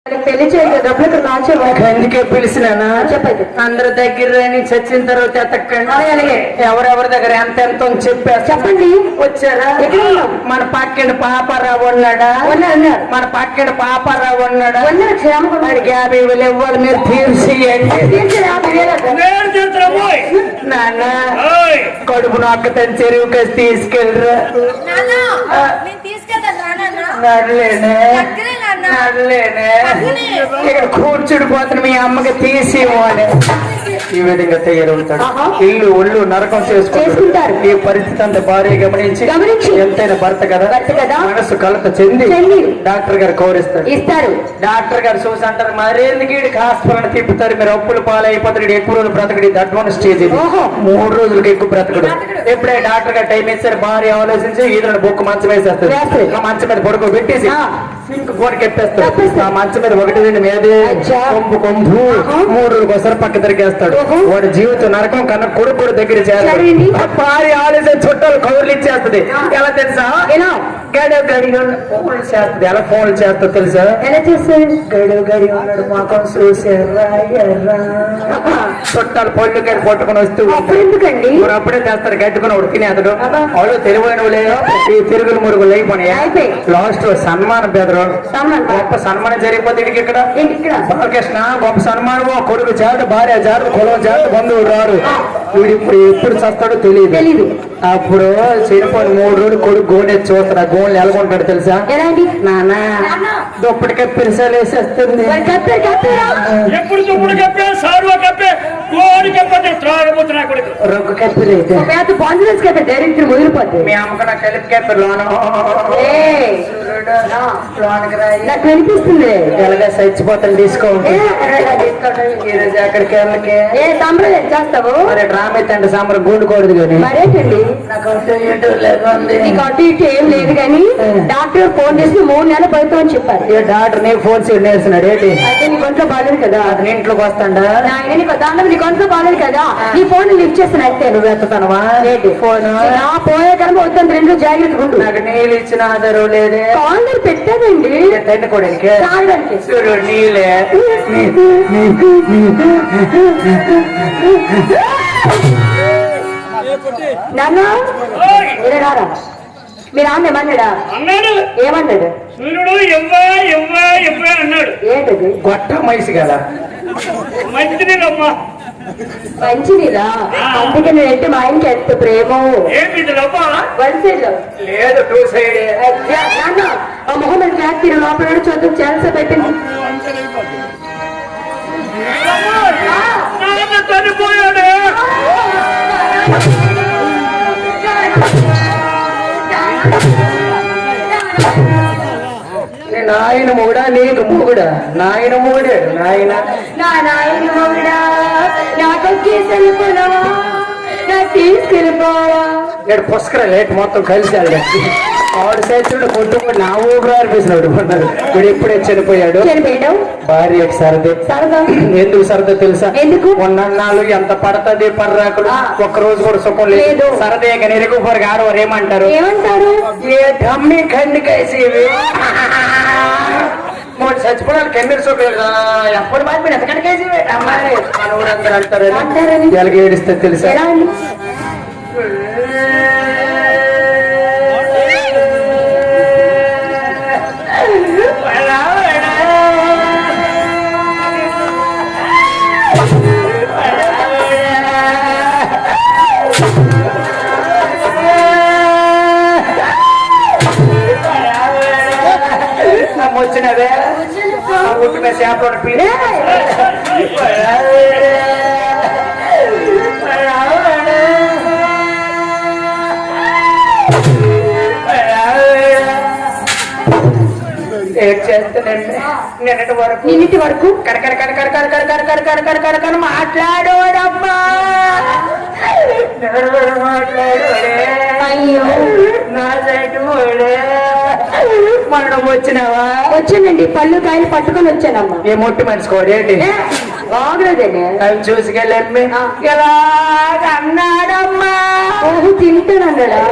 పెళ్లి చేయలేదు డబ్బులు అందుకే పిలిచినానా చెప్పండి. అందరి దగ్గర చచ్చిన తర్వాత ఎతక్కండి. అలాగే ఎవరెవరి దగ్గర ఎంత ఎంత అని చెప్పారు. చెప్పండి. వచ్చారా? ఎక్కడ ఉన్నాం? మన పక్కన పాపారావు ఉన్నాడా? మన పక్కన పాపారావు ఉన్నాడా? వాడికి 50,000 ఇవ్వాలి, మీరు తీర్చియండి. నాన్న కడుపు నొక్కతని చెరువుకి తీసుకెళ్ళరా. నడలేనే నడలేనే ఇక్కడ కూర్చుడి పోతున్న మీ అమ్మకి తీసి ఇవ్వాలి. ఈ విధంగా తయారవుతాడు. ఇల్లు ఒళ్ళు నరకం చేసుకుంటారు. ఈ పరిస్థితి అంతా భార్య గమనించి ఎంతైనా భర్త కదా మనసు కలత చెంది డాక్టర్ గారు కౌరిస్తారు ఇస్తారు. డాక్టర్ గారు చూసి అంటారు, మరేందుకు వీడికి హాస్పిటల్ తిప్పుతారు, మీరు అప్పులు పాలైపోతాడు, ఎక్కువ రోజులు బ్రతకడు, ఇది అడ్వాన్స్ స్టేజ్, 3 రోజులకి ఎక్కువ బ్రతకడు. ఎప్పుడే డాక్టర్ గారు టైం ఇస్తారు, భార్య ఆలోచించి ఈదులను బొక్కు మంచం వేసేస్తారు. ఆ మంచం మీద పడుకోబెట్టేసి సింక్ గోడకి ఎత్తేస్తాడు. ఆ మంచం మీద 1-2 మీదే కొంపు 3 రోజులకు ఒకసారి పక్క తిరిగేస్తాడు. వాడి జీవితం నరకం కన్నా కొడుకు దగ్గర చేయాలి. భార్య ఆలోచన చుట్టాలు కవర్లు ఇచ్చేస్తుంది. ఎలా తెలుసా? ఫోన్లు చేస్తుంది. ఎలా ఫోన్లు చేస్తా తెలుసా? ఎలా చేస్తుంది? గడి ఉన్నాడు మాకం చూసారా చుట్టాలు పళ్ళు గడి పట్టుకుని వస్తూ ఎందుకండి అప్పుడే చేస్తారు. గట్టుకుని ఉడికినే అతడు వాళ్ళు తెలివైన ఈ తిరుగులు మురుగులు అయిపోయినాయి. లాస్ట్ లో సన్మానం బెదరు గొప్ప సన్మానం జరిగిపోతే ఇక్కడ బాలకృష్ణ గొప్ప సన్మానం. కొడుకు జాడు, భార్య జాడు, కులం జాడు, బంధువులు రారు. వీడు ఇప్పుడు ఎప్పుడు చస్తాడో తెలియదు. అప్పుడు చనిపోయిన 3 రోజులు కొడుకు గోడె చూస్తాడు. ఆ గోళ్ళు ఎలాగుంటాడు తెలుసా? నానా దుప్పటి కప్పిరిసాలు వేసేస్తుంది. రొగ్గు కప్పిరైతే డైరెక్ట్ ముదిరిపోతుంది. మీ అమ్మకు నా కలిపి కప్పిరి నాకు వినిపిస్తుంది. ఎలాగా చచ్చిపోతాను తీసుకోండి. ఈరోజు ఎక్కడికి వెళ్ళకే ఏ సాంప్రదాయం చేస్తావు? మరి డ్రామా అయితే సాంబార్ గూడుకోడదు కానీ మరేంటండి నాకు లేదు. నీకు అటు ఇటు ఏం లేదు కానీ డాక్టర్ ఫోన్ చేసి 3 నెలలు పడుతుందని చెప్పారు. డాక్టర్ నీకు ఫోన్ నేర్చున్నాడు ఏంటి? అయితే నీ కొంట్లో బాగాలేదు కదా, అతని ఇంట్లోకి వస్తాడా? నీకు దాంట్లో నీ కొంట్లో బాగాలేదు కదా, నీ ఫోన్ లిఫ్ట్ చేస్తాను. అయితే నువ్వు ఎత్తుతానవా ఫోన్? నా పోయే కనుక వద్దని 2 జాగ్రత్తగా ఉండు. నాకు నీళ్ళు ఇచ్చిన ఆధారం లేదే. కాలర్ పెట్టానండి తండ్రి తాగడానికి. చూడు నీళ్ళే నాన్న రారా. మీరు ఆమె ఏమన్నాడా? ఏమన్నాడు? ఏంటది? గొట్ట మైసి కదా మంచిదిరా. అందుకే నేనంటే మా ఆయనకి ఎంత ప్రేమ. వన్ సైడ్ లేదు, 2 సైడ్. నాన్న ఆ మొహమ్మద్ జాతీయ లోపల చదువు చాలాసేపు అయిపోయింది. నాయన మొగుడా నీకు మొగుడా? నాయన మొగుడే నాయన మొగుడా నాకు తీసుకెళ్ళిపోవా. ఇక్కడ పుష్కర లేట్ మొత్తం కలిసి ఆవిడ సైచుడు కొట్టుకు నా ఊరు అనిపిస్తున్నాడు. వీడు ఎప్పుడే చనిపోయాడు. భార్య సరదే. ఎందుకు సరదా తెలుసా? ఎందుకు? ఉన్నన్నాళ్ళు ఎంత పడుతుంది పర్రాకులు, ఒక్కరోజు కూడా సుఖం లేదు. సరదే కానీ ఎరుగుపోరు ఆడవారు ఏమంటారు? ఏ డమ్మి కండి కేసేవి చచ్చిపోవడానికి ఎన్ని సుఖం ఎప్పుడు మారిపోయిన ఎంతకంటే కేసీ అమ్మాయి మన ఊరందరూ అంటారు. ఎలాగ ఏడిస్తే తెలుసా? వచ్చినదే ఉట్టిన చేపలు నిన్నటి వరకు కడకడ మాట్లాడోడమ్మా అయ్యో నా సైట్ మనం వచ్చినావా? వచ్చానండి. పళ్ళు కాయలు పట్టుకొని వచ్చానమ్మా. ఏ మొట్టి మనిషికోడు ఏంటి బాగులేదండి. అవి చూసుకెళ్ళి ఎలా అన్నాడమ్మా తింటానన్నాడా?